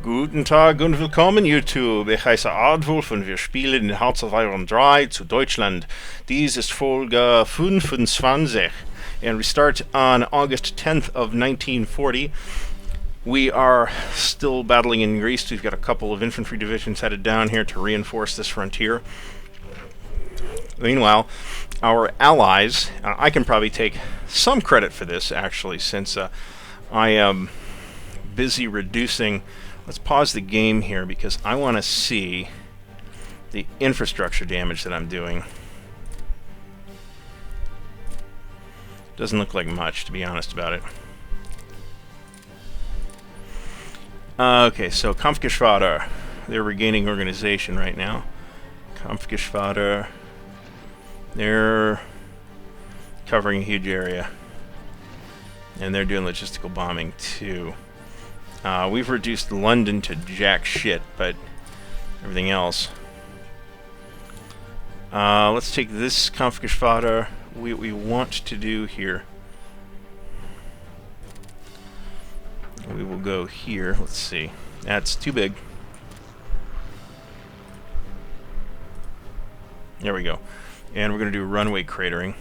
Guten Tag und willkommen YouTube. Ich heiße Ardwulf und wir spielen in Hearts of Iron 3 zu Deutschland. Dies ist Folge 25 and we start on August 10th of 1940. We are still battling in Greece. We've got a couple of infantry divisions headed down here to reinforce this frontier. Meanwhile, our allies, I can probably take some credit for this actually, since I am busy reducing. Let's pause the game here because I want to see the infrastructure damage that I'm doing. Doesn't look like much, to be honest about it. Okay, so Kampfgeschwader. They're regaining organization right now. Kampfgeschwader. They're covering a huge area. And they're doing logistical bombing too. We've reduced London to jack shit, but everything else. Let's take this Kampfgeschwader. What we want to do here. We will go here. Let's see. That's too big. There we go. And we're going to do runway cratering.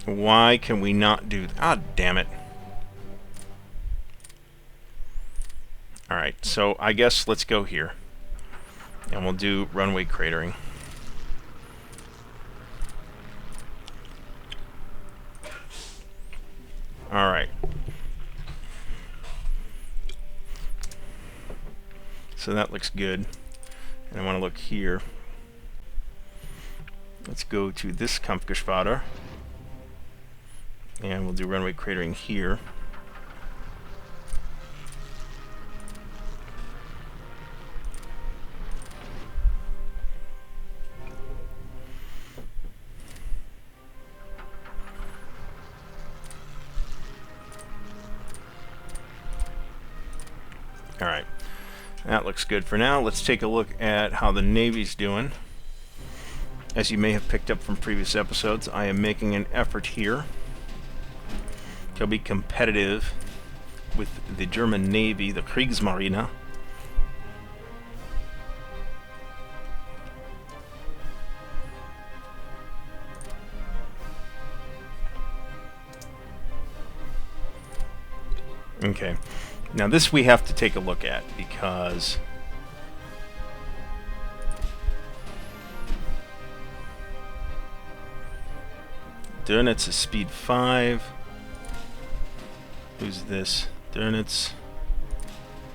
Why can we not do... Ah, damn it. Alright, so I guess let's go here. And we'll do runway cratering. Alright. So that looks good. And I want to look here. Let's go to this Kampfgeschwader. And we'll do runway cratering here. Alright, that looks good for now. Let's take a look at how the Navy's doing. As you may have picked up from previous episodes, I am making an effort here to be competitive with the German Navy, the Kriegsmarine. Okay, now this we have to take a look at because Dönitz is speed 5. Who's this? Dönitz.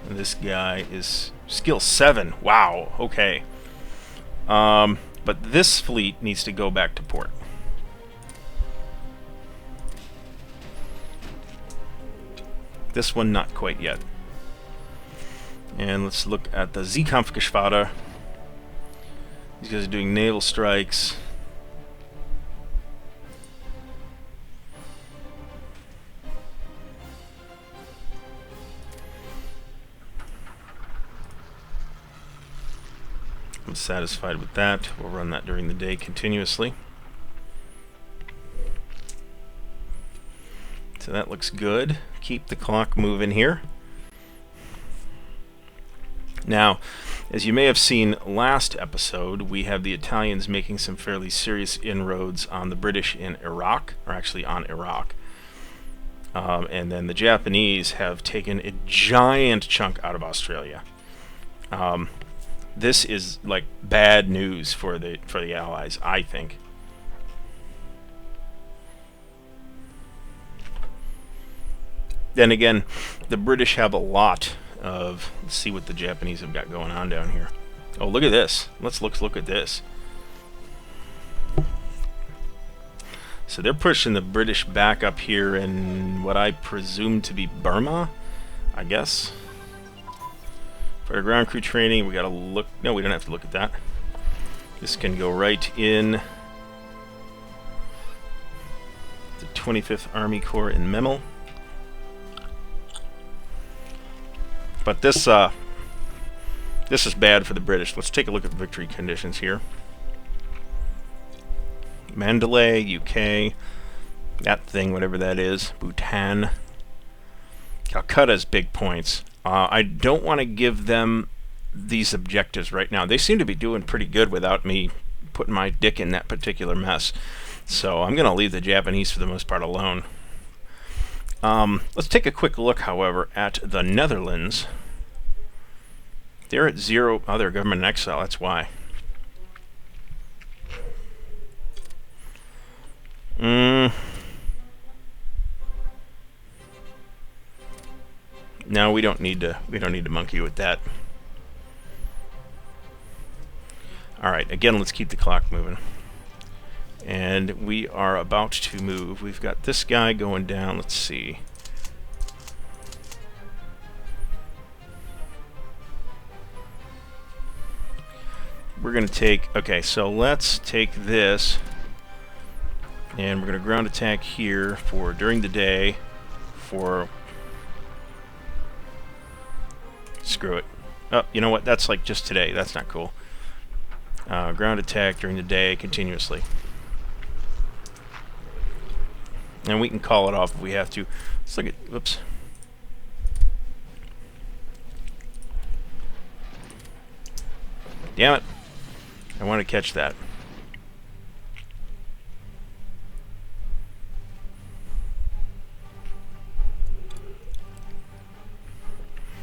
And this guy is skill 7. Wow, okay. But this fleet needs to go back to port. This one not quite yet. And let's look at the Seekampfgeschwader. These guys are doing naval strikes. I'm satisfied with that. We'll run that during the day continuously. So that looks good. Keep the clock moving here. Now, as you may have seen last episode, we have the Italians making some fairly serious inroads on the British in Iraq, or actually on Iraq. And then the Japanese have taken a giant chunk out of Australia. This is like bad news for the Allies, I think. Then again, the British have a lot of... Let's see what the Japanese have got going on down here. Oh, look at this. Let's look at this. So they're pushing the British back up here in what I presume to be Burma, I guess. For our ground crew training, we gotta look... No, we don't have to look at that. This can go right in the 25th Army Corps in Memel. But this is bad for the British. Let's take a look at victory conditions here. Mandalay, UK, that thing, whatever that is, Bhutan, Calcutta's big points. I don't want to give them these objectives right now. They seem to be doing pretty good without me putting my dick in that particular mess. So I'm going to leave the Japanese for the most part alone. Let's take a quick look, however, at the Netherlands. They're at 0. Oh, they're government in exile. That's why. No, we don't need to. We don't need to monkey with that. All right. Again, let's keep the clock moving. And we are about to move. We've got this guy going down. Let's see. We're going to take... Okay, so let's take this. And we're going to ground attack here for during the day. For... Screw it. Oh, you know what? That's like just today. That's not cool. Ground attack during the day continuously. And we can call it off if we have to. Let's look at... Whoops. Damn it. I want to catch that.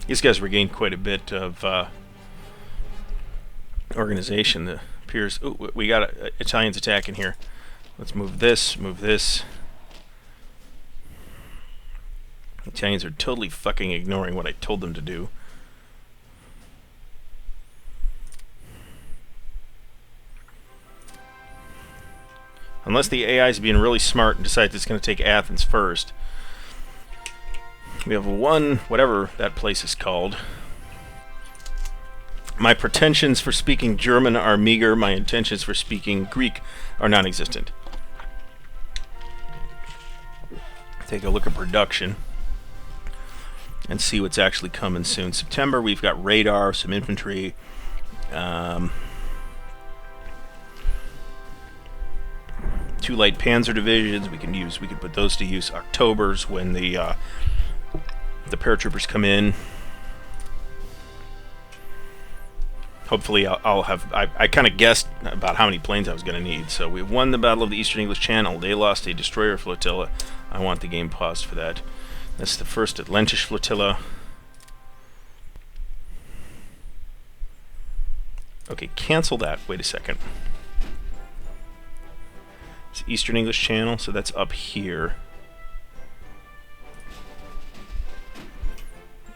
These guys regained quite a bit of organization. The appears... Ooh, we got Italians attacking here. Let's move this, move this. Italians are totally fucking ignoring what I told them to do. Unless the AI is being really smart and decides it's going to take Athens first. We have one, whatever that place is called. My pretensions for speaking German are meager. My intentions for speaking Greek are non-existent. Take a look at production and see what's actually coming soon. September, we've got radar, some infantry. Two light panzer divisions we can put those to use. October's when the paratroopers come in. Hopefully I'll have... I kind of guessed about how many planes I was going to need. So we won the Battle of the Eastern English Channel. They lost a destroyer flotilla. I want the game paused for that. That's the first Atlantic flotilla. Okay, cancel that. Wait a second. It's Eastern English Channel, so that's up here.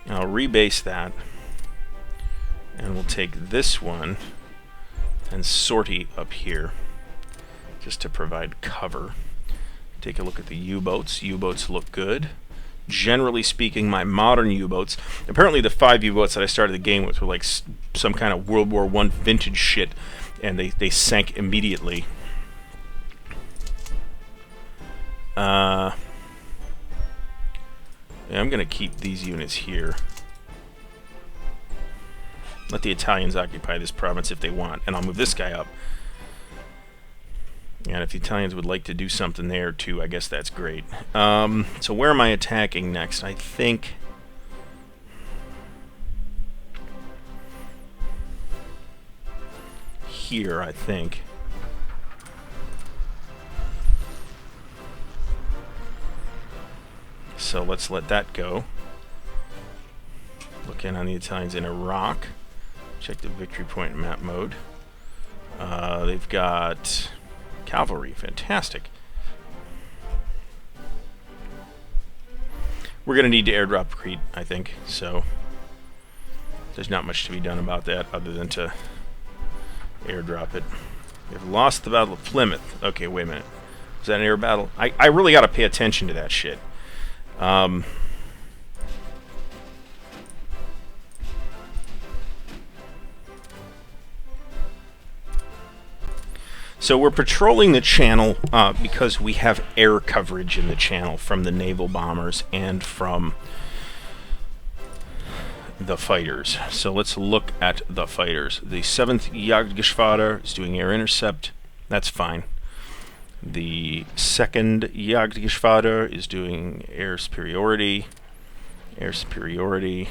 I'll rebase that. And we'll take this one and sortie up here just to provide cover. Take a look at the U-boats. U-boats look good. Generally speaking, my modern U-boats... Apparently the 5 U-boats that I started the game with were like some kind of World War I vintage shit, and they sank immediately. Yeah, I'm going to keep these units here. Let the Italians occupy this province if they want, and I'll move this guy up. And if the Italians would like to do something there too, I guess that's great. So where am I attacking next? I think... here, I think. So let's let that go. Look in on the Italians in Iraq. Check the victory point in map mode. They've got cavalry. Fantastic. We're going to need to airdrop Crete, I think. So there's not much to be done about that other than to airdrop it. We've lost the Battle of Plymouth. Okay, wait a minute. Was that an air battle? I really got to pay attention to that shit. So we're patrolling the channel because we have air coverage in the channel from the naval bombers and from the fighters. So let's look at the fighters. The 7th Jagdgeschwader is doing air intercept. That's fine. The 2nd Jagdgeschwader is doing air superiority. Air superiority.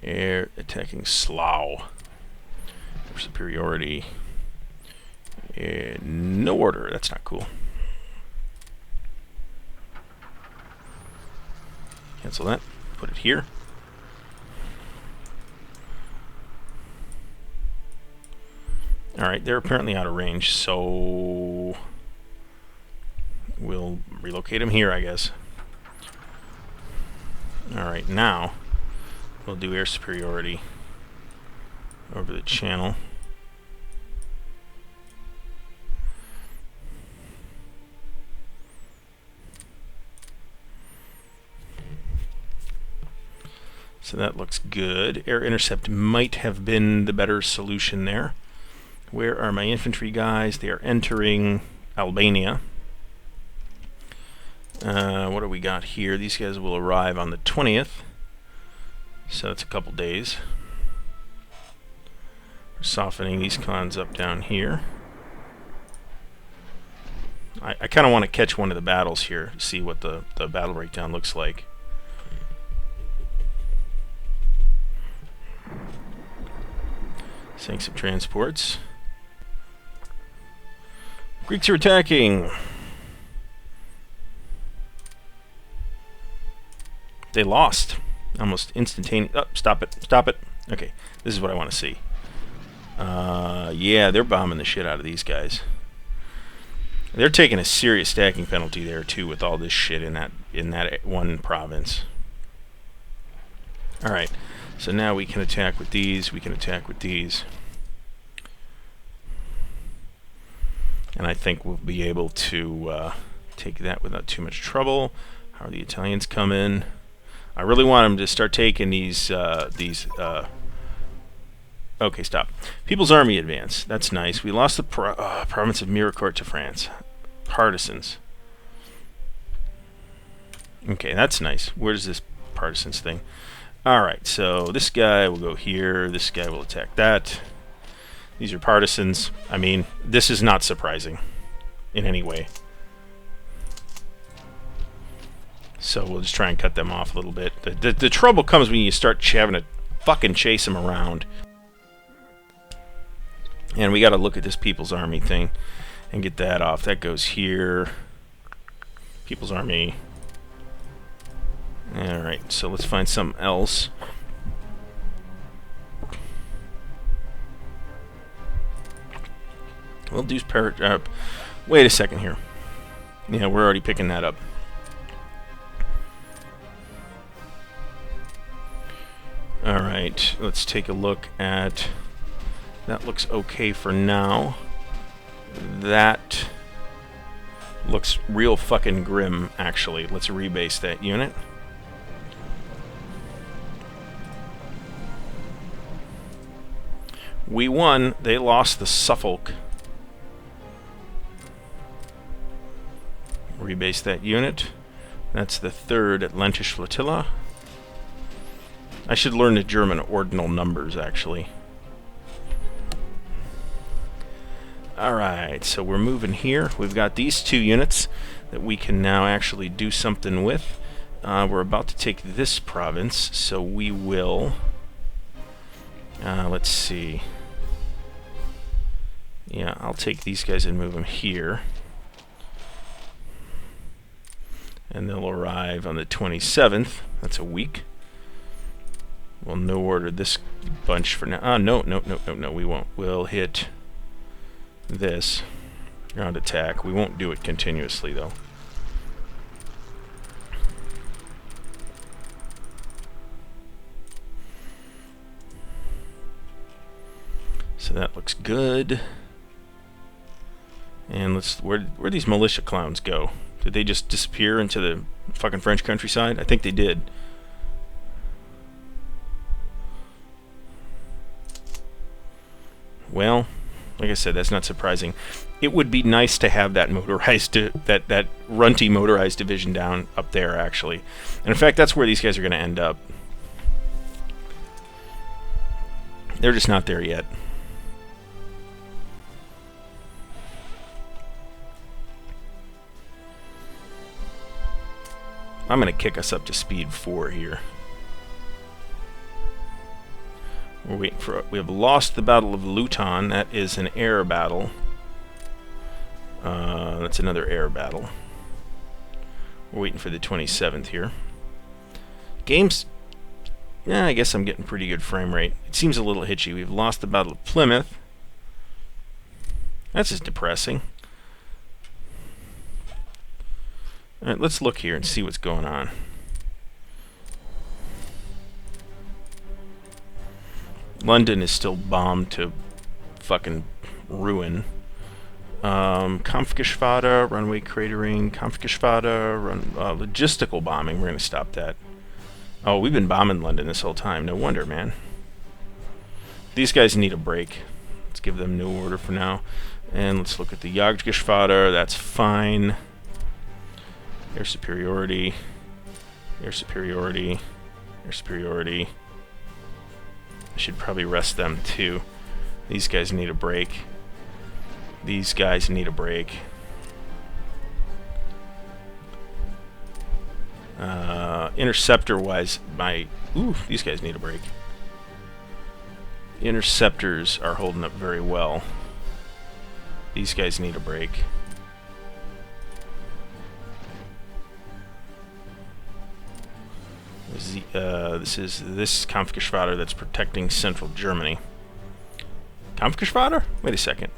Air attacking slough. Air superiority. No order. That's not cool. Cancel that. Put it here. Alright, they're apparently out of range, so we'll relocate them here, I guess. Alright, now we'll do air superiority over the channel. So that looks good. Air intercept might have been the better solution there. Where are my infantry guys? They are entering Albania. What do we got here? These guys will arrive on the 20th. So that's a couple days. We're softening these cons up down here. I kind of want to catch one of the battles here, see what the battle breakdown looks like. Sink some transports. Greeks are attacking. They lost. Almost instantaneous. Oh, stop it. Stop it. Okay, this is what I want to see. Yeah, they're bombing the shit out of these guys. They're taking a serious stacking penalty there too with all this shit in that one province. All right. So now we can attack with these. We can attack with these. And I think we'll be able to take that without too much trouble. How are the Italians coming? I really want them to start taking these. Okay, stop. People's Army advance. That's nice. We lost the province of Miracourt to France. Partisans. Okay, that's nice. Where's this partisans thing? Alright, so this guy will go here. This guy will attack that. These are partisans. I mean, this is not surprising in any way. So we'll just try and cut them off a little bit. The trouble comes when you start having to fucking chase them around. And we got to look at this People's Army thing and get that off. That goes here. People's Army. Alright, so let's find something else. We'll do wait a second here. Yeah, we're already picking that up. Alright, let's take a look at... That looks okay for now. That looks real fucking grim, actually. Let's rebase that unit. We won. They lost the Suffolk. Rebase that unit. That's the 3rd Atlantic Flotilla. I should learn the German ordinal numbers, actually. Alright, so we're moving here. We've got these 2 units that we can now actually do something with. We're about to take this province, so we will... let's see. Yeah, I'll take these guys and move them here. And they'll arrive on the 27th. That's a week. We'll no order this bunch for now. No, we won't. We'll hit this ground attack. We won't do it continuously, though. So that looks good. And let's... Where'd these militia clowns go? Did they just disappear into the fucking French countryside? I think they did. Well, like I said, that's not surprising. It would be nice to have that motorized, that runty motorized division down up there, actually. And in fact, that's where these guys are going to end up. They're just not there yet. I'm going to kick us up to speed 4 here. We're waiting for... We have lost the Battle of Luton. That is an air battle. That's another air battle. We're waiting for the 27th here. Games... Yeah, I guess I'm getting pretty good frame rate. It seems a little hitchy. We've lost the Battle of Plymouth. That's just depressing. Alright, let's look here and see what's going on. London is still bombed to fucking ruin. Kampfgeschwader, runway cratering, Kampfgeschwader, logistical bombing. We're going to stop that. Oh, we've been bombing London this whole time. No wonder, man. These guys need a break. Let's give them new order for now. And let's look at the Jagdgeschwader. That's fine. Air superiority. Air superiority. Air superiority. I should probably rest them too. These guys need a break. These guys need a break. Interceptor-wise, these guys need a break. Interceptors are holding up very well. These guys need a break. This is this Kampfgeschwader that's protecting central Germany. Kampfgeschwader? Wait a second.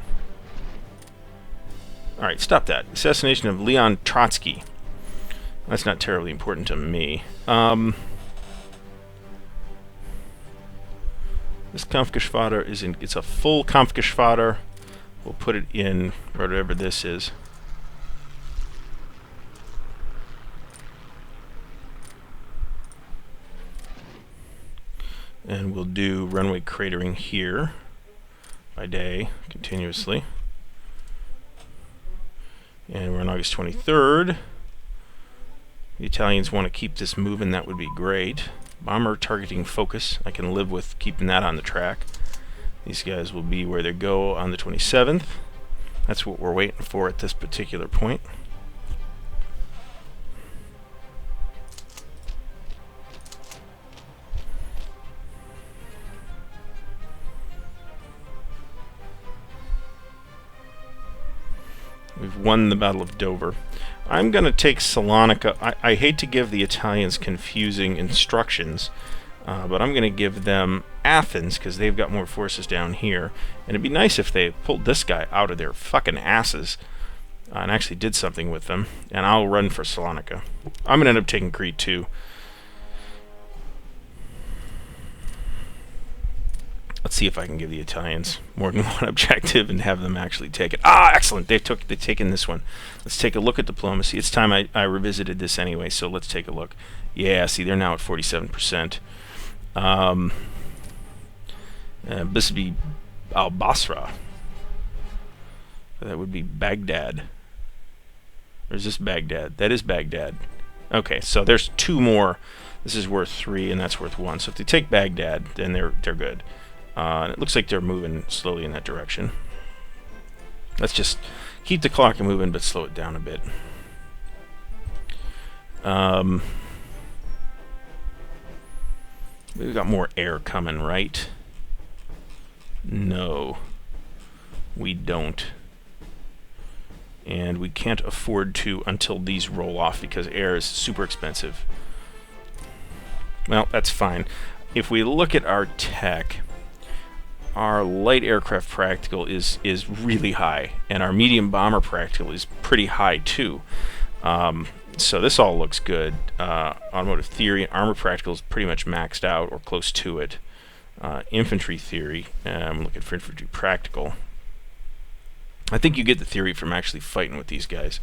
Alright, stop that. Assassination of Leon Trotsky. That's not terribly important to me. This Kampfgeschwader is in... It's a full Kampfgeschwader. We'll put it in whatever this is. And we'll do runway cratering here by day, continuously. And we're on August 23rd. The Italians want to keep this moving, that would be great. Bomber targeting focus, I can live with keeping that on the track. These guys will be where they go on the 27th. That's what we're waiting for at this particular point. We've won the Battle of Dover. I'm going to take Salonika. I hate to give the Italians confusing instructions, but I'm going to give them Athens because they've got more forces down here. And it'd be nice if they pulled this guy out of their fucking asses and actually did something with them. And I'll run for Salonika. I'm going to end up taking Crete too. Let's see if I can give the Italians more than one objective and have them actually take it. Ah, excellent! They've taken this one. Let's take a look at diplomacy. It's time I revisited this anyway, so let's take a look. Yeah, see, they're now at 47%. This would be al-Basra. That would be Baghdad. Or is this Baghdad? That is Baghdad. Okay, so there's 2 more. This is worth 3, and that's worth 1. So if they take Baghdad, then they're good. And it looks like they're moving slowly in that direction. Let's just keep the clock moving, but slow it down a bit. We've got more air coming, right? No, we don't. And we can't afford to until these roll off because air is super expensive. Well, that's fine. If we look at our tech, our light aircraft practical is really high, and our medium bomber practical is pretty high too. So this all looks good. Automotive theory and armor practical is pretty much maxed out or close to it. Infantry theory, I'm looking for infantry practical. I think you get the theory from actually fighting with these guys.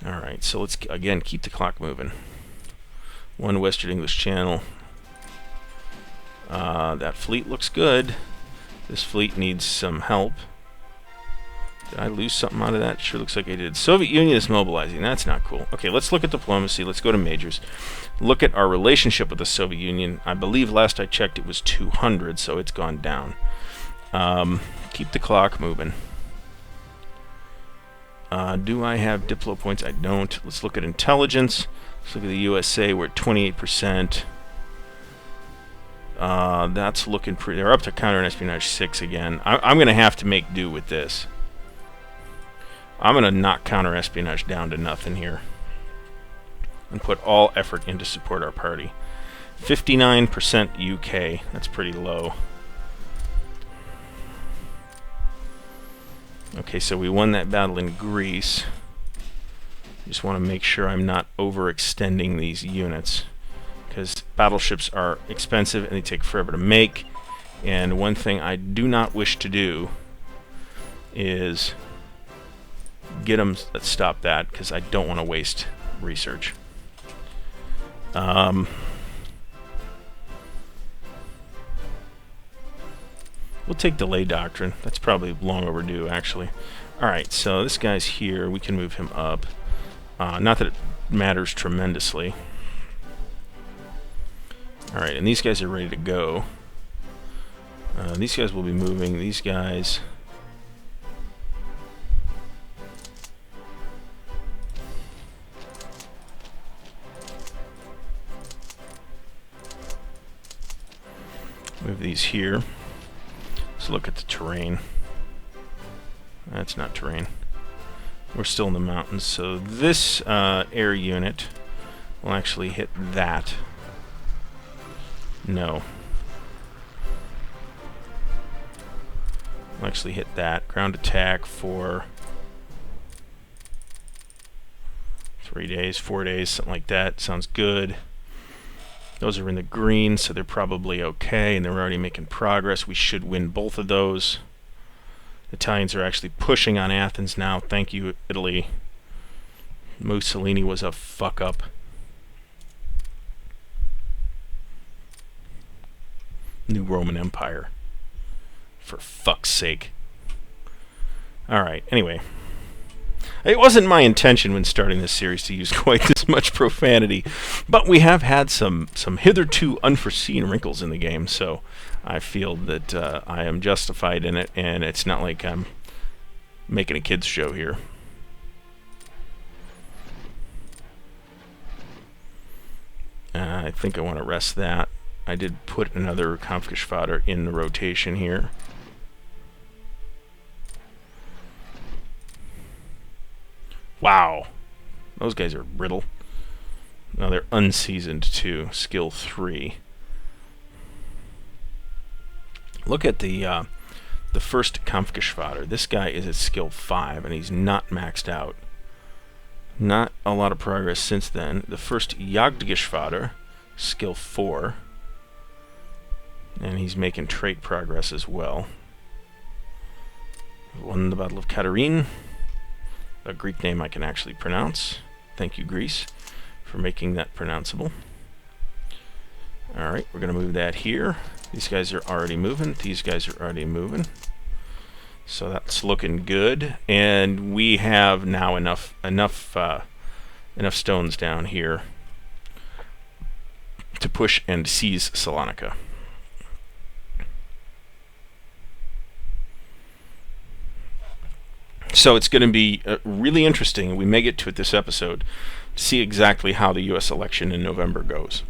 Alright, so let's again keep the clock moving. 1 Western English Channel. That fleet looks good. This fleet needs some help. Did I lose something out of that? Sure looks like I did. Soviet Union is mobilizing. That's not cool. Okay, let's look at diplomacy. Let's go to majors. Look at our relationship with the Soviet Union. I believe last I checked it was 200, so it's gone down. Keep the clock moving. Do I have diplo points? I don't. Let's look at intelligence. Let's look at the USA. We're at 28%. That's looking pretty... They're up to counter and espionage 6 again. I'm going to have to make do with this. I'm going to knock counter espionage down to nothing here. And put all effort into support our party. 59% UK. That's pretty low. Okay, so we won that battle in Greece. Just want to make sure I'm not overextending these units, because battleships are expensive and they take forever to make. And one thing I do not wish to do is get them to stop that, because I don't want to waste research. We'll take delay doctrine. That's probably long overdue, actually. Alright, so this guy's here. We can move him up. Not that it matters tremendously. Alright, and these guys are ready to go. These guys will be moving. These guys... move these here. Let's look at the terrain. That's not terrain. We're still in the mountains, so this air unit will actually hit that. No. We'll actually hit that. Ground attack for 3 days, 4 days, something like that. Sounds good. Those are in the green, so they're probably okay, and they're already making progress. We should win both of those. Italians are actually pushing on Athens now. Thank you, Italy. Mussolini was a fuck-up. New Roman Empire. For fuck's sake. Alright, anyway. It wasn't my intention when starting this series to use quite this much profanity, but we have had some hitherto unforeseen wrinkles in the game, so I feel that I am justified in it, and it's not like I'm making a kids show here. I think I want to rest that. I did put another Kampfgeschwader in the rotation here. Wow, those guys are brittle. Now they're unseasoned too. Skill 3. Look at the first Kampfgeschwader. This guy is at skill 5, and he's not maxed out. Not a lot of progress since then. The first Jagdgeschwader, skill 4, and he's making trait progress as well. Won the Battle of Katerin. A Greek name I can actually pronounce. Thank you, Greece, for making that pronounceable. Alright, we're going to move that here. These guys are already moving. These guys are already moving. So that's looking good. And we have now enough stones down here to push and seize Salonika. So it's going to be really interesting, we may get to it this episode, to see exactly how the U.S. election in November goes.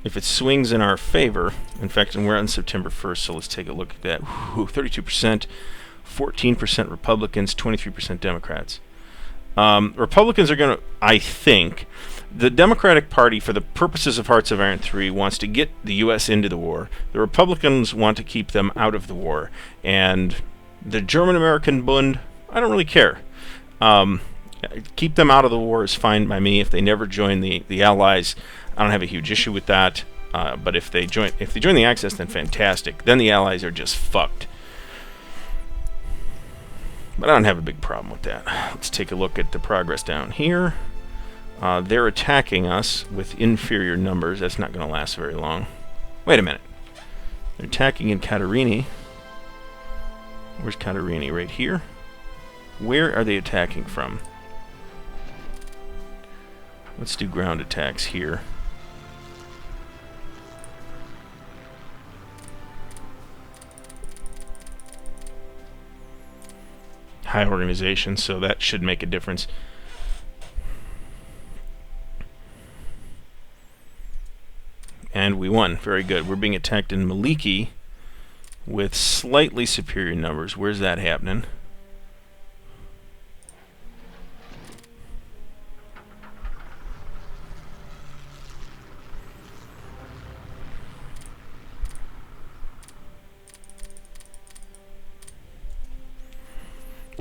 If it swings in our favor, in fact, and we're on September 1st, so let's take a look at that. 32%, 14% Republicans, 23% Democrats. Republicans are going to, I think, the Democratic Party, for the purposes of Hearts of Iron 3, wants to get the U.S. into the war. The Republicans want to keep them out of the war. And the German-American Bund, I don't really care. Keep them out of the war is fine by me. If they never join the Allies, I don't have a huge issue with that. But if they join the Axis, then fantastic. Then the Allies are just fucked. But I don't have a big problem with that. Let's take a look at the progress down here. They're attacking us with inferior numbers. That's not going to last very long. Wait a minute. They're attacking in Katerini. Where's Katerini? Right here? Where are they attacking from? Let's do ground attacks here. high organization, so that should make a difference. And we won. Very good. We're being attacked in Maliki with slightly superior numbers. Where's that happening?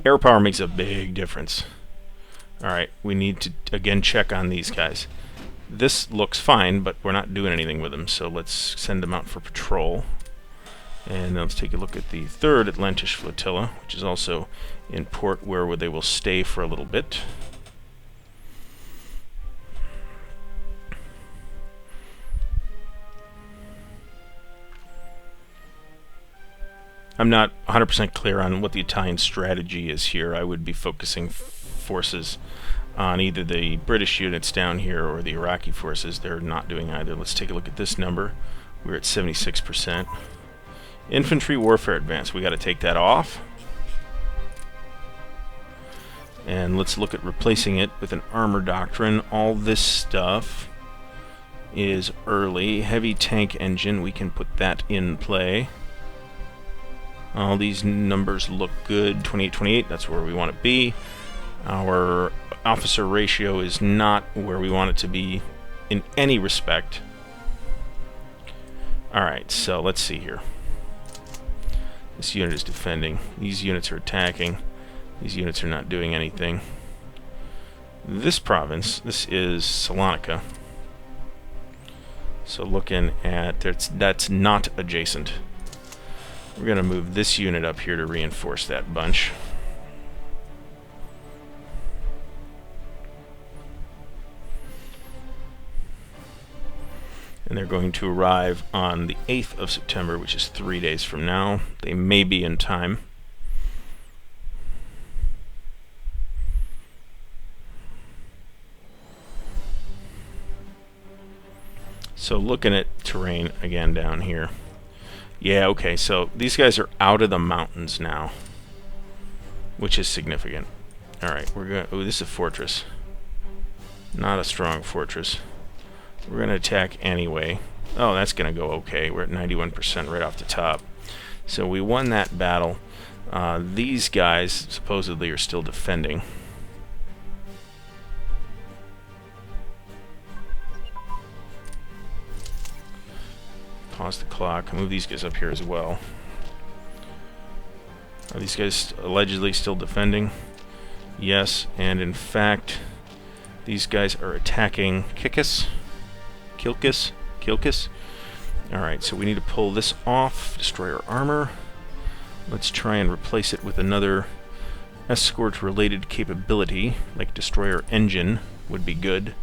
Air power makes a big difference. Alright, we need to again check on these guys. This looks fine, but we're not doing anything with them, so let's send them out for patrol. And let's take a look at the 3rd Atlantis Flotilla, which is also in port where they will stay for a little bit. I'm not 100% clear on what the Italian strategy is here. I would be focusing forces on either the British units down here or the Iraqi forces. They're not doing either. Let's take a look at this number. We're at 76%. Infantry warfare advance. We got to take that off. And let's look at replacing it with an armor doctrine. All this stuff is early. Heavy tank engine. We can put that in play. All these numbers look good. 28-28, that's where we want to be. Our officer ratio is not where we want it to be in any respect. Alright, so let's see here. This unit is defending. These units are attacking. These units are not doing anything. This province, this is Salonika. So looking at, that's not adjacent. We're going to move this unit up here to reinforce that bunch. And they're going to arrive on the 8th of September, which is 3 days from now. They may be in time. So looking at terrain again down here. Yeah, okay, so these guys are out of the mountains now, which is significant. Alright, we're going to... Oh, this is a fortress. Not a strong fortress. We're going to attack anyway. Oh, that's going to go okay. We're at 91% right off the top. So we won that battle. These guys supposedly are still defending. Pause the clock. Move these guys up here as well. Are these guys allegedly still defending? Yes, and in fact, these guys are attacking Kilkis. Alright, so we need to pull this off, destroy our armor. Let's try and replace it with another escort-related capability, like destroyer engine would be good.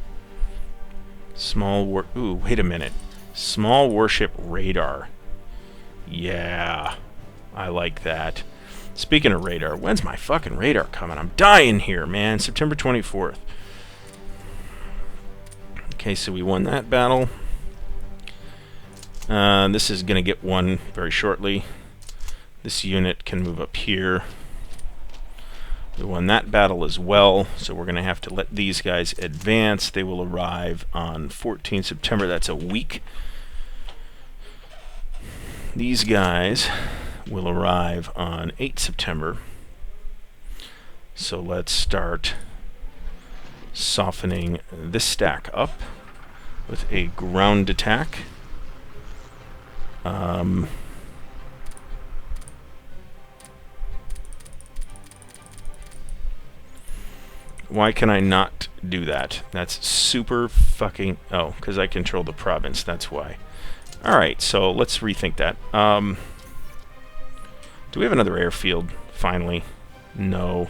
Small war... Ooh, wait a minute. Small warship radar. Yeah, I like that. Speaking of radar, when's my fucking radar coming? I'm dying here, man. September 24th. Okay, so we won that battle. This is going to get one very shortly. This unit can move up here. We won that battle as well, so we're going to have to let these guys advance. They will arrive on 14 September. That's a week. These guys will arrive on 8 September. So let's start softening this stack up with a ground attack. Why can I not do that? That's super fucking... Oh, because I control the province, that's why. Alright, so let's rethink that. Do we have another airfield, finally? No.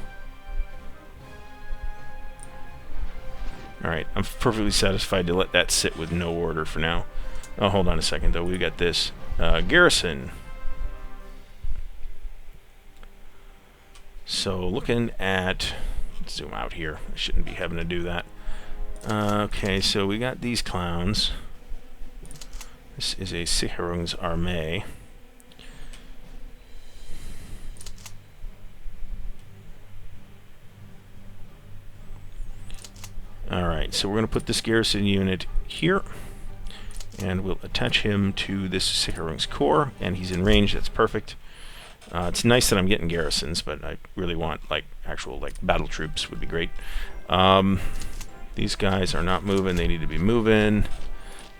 Alright, I'm perfectly satisfied to let that sit with no order for now. Oh, hold on a second, though. We got this. Garrison. So, looking at... Let's zoom out here. I shouldn't be having to do that. Okay, so we got these clowns. This is a Sicherungsarmee. Alright, so we're going to put this garrison unit here, and we'll attach him to this Sicherungskorps core, and he's in range. That's perfect. It's nice that I'm getting garrisons, but I really want actual battle troops would be great. These guys are not moving. They need to be moving.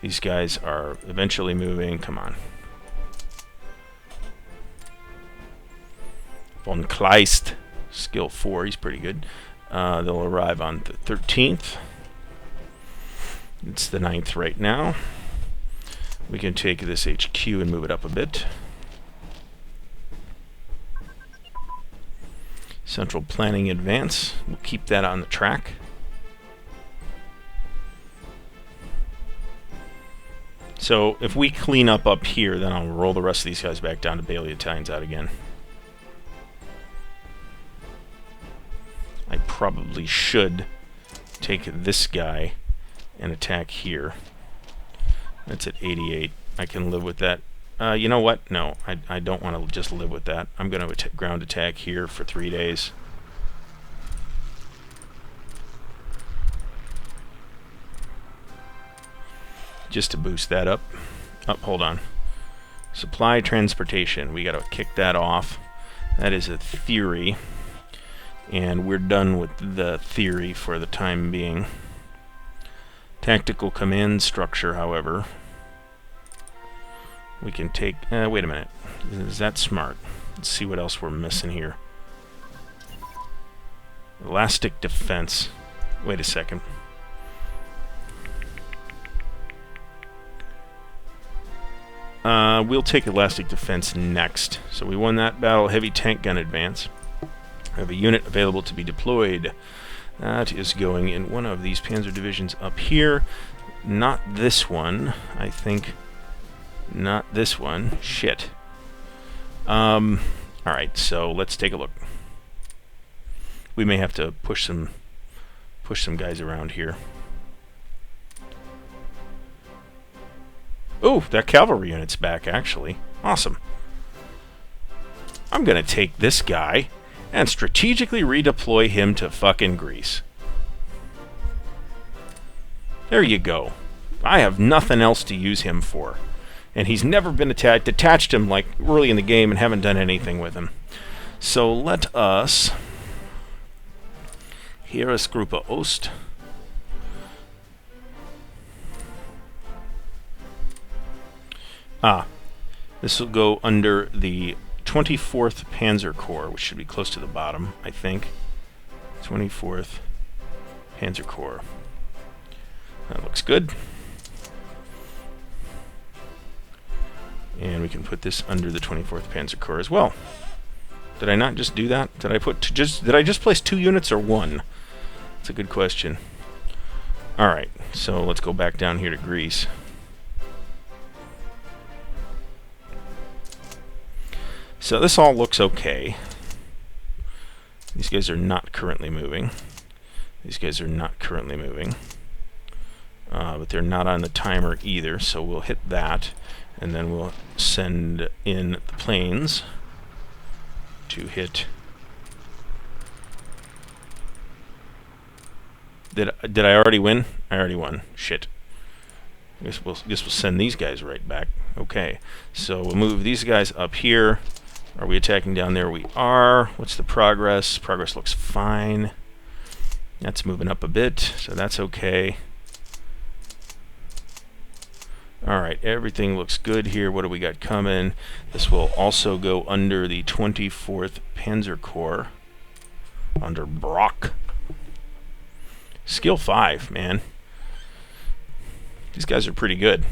These guys are eventually moving. Come on. Von Kleist, skill 4. He's pretty good. They'll arrive on the 13th. It's the 9th right now. We can take this HQ and move it up a bit. Central planning advance. We'll keep that on the track. So if we clean up here, then I'll roll the rest of these guys back down to bail the Italians out again. I probably should take this guy and attack here. That's at 88. I can live with that. You know what? No, I don't want to just live with that. I'm going to ground attack here for 3 days. Just to boost that up. Oh, hold on. Supply transportation. We got to kick that off. That is a theory. And we're done with the theory for the time being. Tactical command structure, however, we can take... wait a minute. Is that smart? Let's see what else we're missing here. Elastic defense. Wait a second. We'll take elastic defense next. So we won that battle. Heavy tank gun advance. I have a unit available to be deployed. That is going in one of these panzer divisions up here. Not this one. I think not this one. Shit. Alright, so let's take a look. We may have to push some guys around here. Oh, that cavalry unit's back, actually. Awesome. I'm gonna take this guy and strategically redeploy him to fucking Greece. There you go. I have nothing else to use him for. And he's never been attacked. Detached him like early in the game and haven't done anything with him. So let us... Heeresgruppe Ost. This will go under the 24th Panzer Corps, which should be close to the bottom, I think. 24th Panzer Corps. That looks good. And we can put this under the 24th Panzer Corps as well. Did I not just do that? Did I just place 2 units or 1? That's a good question. Alright, so let's go back down here to Greece. So this all looks okay. These guys are not currently moving. These guys are not currently moving. But they're not on the timer either, so we'll hit that. And then we'll send in the planes to hit... Did I already win? I already won. Shit. I guess we'll send these guys right back. Okay. So we'll move these guys up here. Are we attacking down there? We are. What's the progress? Progress looks fine. That's moving up a bit, so that's okay. Alright, everything looks good here. What do we got coming? This will also go under the 24th Panzer Corps. Under Brock. Skill 5, man. These guys are pretty good.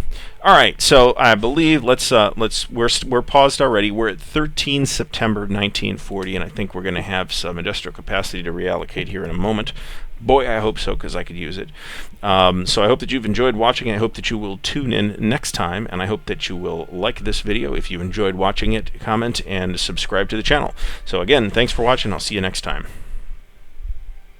All right, so I believe we're paused already. We're at 13 September 1940, and I think we're going to have some industrial capacity to reallocate here in a moment. Boy, I hope so, because I could use it. So I hope that you've enjoyed watching. I hope that you will tune in next time, and I hope that you will like this video. If you enjoyed watching it, comment and subscribe to the channel. So again, thanks for watching. I'll see you next time.